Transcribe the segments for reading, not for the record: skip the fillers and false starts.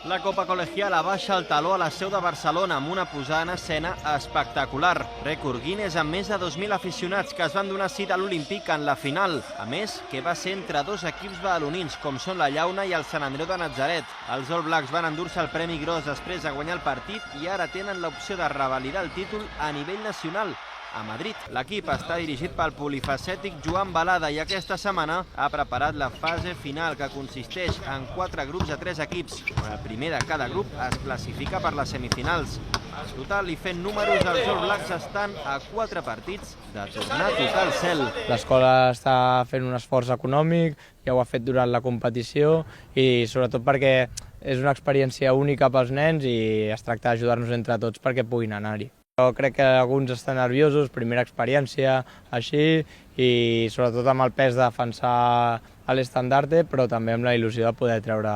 La Copa Colegiala baixa el taló a la seu de Barcelona amb una posada en escena espectacular. Rècord Guinness amb més de 2.000 aficionats que es van donar cita a l'Olímpic en la final. A més, que va ser entre dos equips badalonins, com són la Llauna i el Sant Andreu de Natzaret. Els All Blacks van endur-se el premi gros després de guanyar el partit i ara tenen l'opció de revalidar el títol a nivell nacional a Madrid. L'equip està dirigit pel polifacètic Joan Balada i aquesta setmana ha preparat la fase final, que consisteix en 4 grups de 3 equips, on el primer de cada grup es classifica per les semifinals. En total, i fent números, els All Blacks estan a 4 partits de tornar a tocar el cel. L'escola està fent un esforç econòmic, ja ho ha fet durant la competició i sobretot perquè és una experiència única pels nens i es tracta d'ajudar-nos entre tots perquè puguin anar-hi. Jo crec que alguns estan nerviosos, primera experiència, així, i sobretot amb el pes de defensar l'estandarte, però també amb la il·lusió de poder treure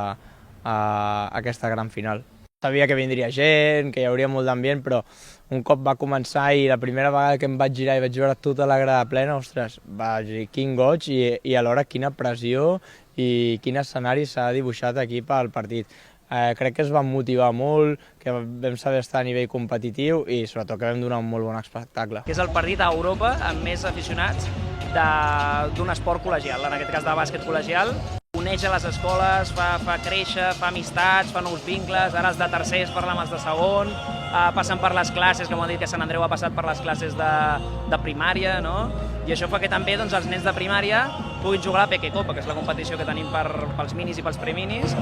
aquesta gran final. Sabia que vindria gent, que hi hauria molt d'ambient, però un cop va començar i la primera vegada que em vaig girar i vaig veure tota la grada plena, ostres, vaig dir quin goig i alhora quina pressió i quin escenari s'ha dibuixat aquí pel partit. Crec que es van motivar molt, que vam saber estar a nivell competitiu i sobretot que vam donar un molt bon espectacle. Que és el partit a Europa amb més aficionats d'un esport col·legial, en aquest cas de bàsquet col·legial. Uneix a les escoles, fa créixer, fa amistats, fa nous vincles, ara els de tercers parlen amb els de segon, passen per les classes, que m'ho han dit que Sant Andreu ha passat per les classes de primària, no? I això fa que també els nens de primària puguin jugar a la Peque Copa, que és la competició que tenim pels minis i pels preminis.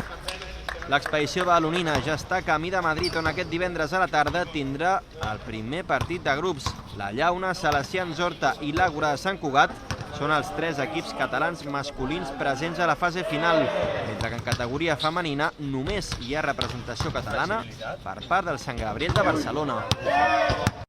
L'expedició badalonina ja està camí de Madrid, on aquest divendres a la tarda tindrà el primer partit de grups. La Llauna, Salesians Horta i l'Àgora de Sant Cugat són els 3 equips catalans masculins presents a la fase final, mentre que en categoria femenina només hi ha representació catalana per part del Sant Gabriel de Barcelona.